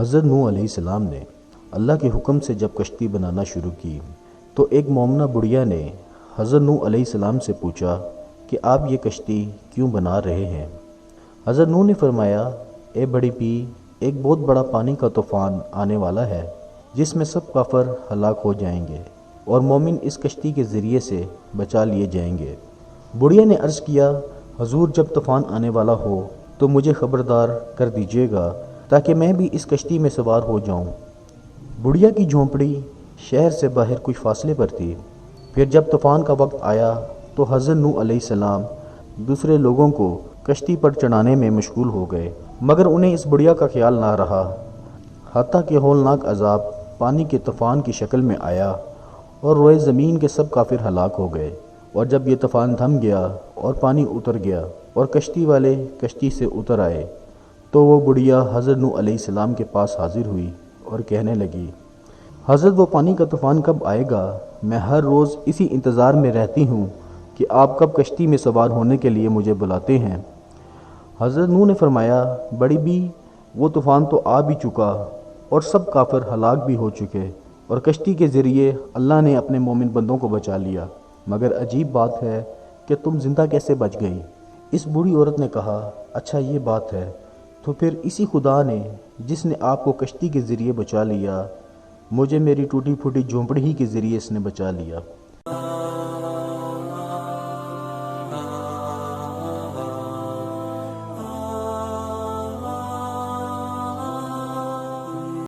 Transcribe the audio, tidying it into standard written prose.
حضرت نوح علیہ السلام نے اللہ کے حکم سے جب کشتی بنانا شروع کی تو ایک مومنہ بڑھیا نے حضرت نوح علیہ السلام سے پوچھا کہ آپ یہ کشتی کیوں بنا رہے ہیں؟ حضرت نوح نے فرمایا، اے بڑی پی، ایک بہت بڑا پانی کا طوفان آنے والا ہے جس میں سب کافر ہلاک ہو جائیں گے اور مومن اس کشتی کے ذریعے سے بچا لیے جائیں گے۔ بڑھیا نے عرض کیا، حضور جب طوفان آنے والا ہو تو مجھے خبردار کر دیجیے گا تاکہ میں بھی اس کشتی میں سوار ہو جاؤں۔ بڑھیا کی جھونپڑی شہر سے باہر کچھ فاصلے پر تھی۔ پھر جب طوفان کا وقت آیا تو حضرت نوح علیہ السلام دوسرے لوگوں کو کشتی پر چڑھانے میں مشغول ہو گئے، مگر انہیں اس بڑھیا کا خیال نہ رہا، حتیٰ کہ ہولناک عذاب پانی کے طوفان کی شکل میں آیا اور روئے زمین کے سب کافر ہلاک ہو گئے۔ اور جب یہ طوفان تھم گیا اور پانی اتر گیا اور کشتی والے کشتی سے اتر آئے تو وہ بڑھیا حضرت نوح علیہ السلام کے پاس حاضر ہوئی اور کہنے لگی، حضرت وہ پانی کا طوفان کب آئے گا؟ میں ہر روز اسی انتظار میں رہتی ہوں کہ آپ کب کشتی میں سوار ہونے کے لیے مجھے بلاتے ہیں۔ حضرت نوح نے فرمایا، بڑی بی، وہ طوفان تو آ بھی چکا اور سب کافر ہلاک بھی ہو چکے اور کشتی کے ذریعے اللہ نے اپنے مومن بندوں کو بچا لیا، مگر عجیب بات ہے کہ تم زندہ کیسے بچ گئی؟ اس بوڑھی عورت نے کہا، اچھا یہ بات ہے، تو پھر اسی خدا نے جس نے آپ کو کشتی کے ذریعے بچا لیا، مجھے میری ٹوٹی پھوٹی جھونپڑی ہی کے ذریعے اس نے بچا لیا۔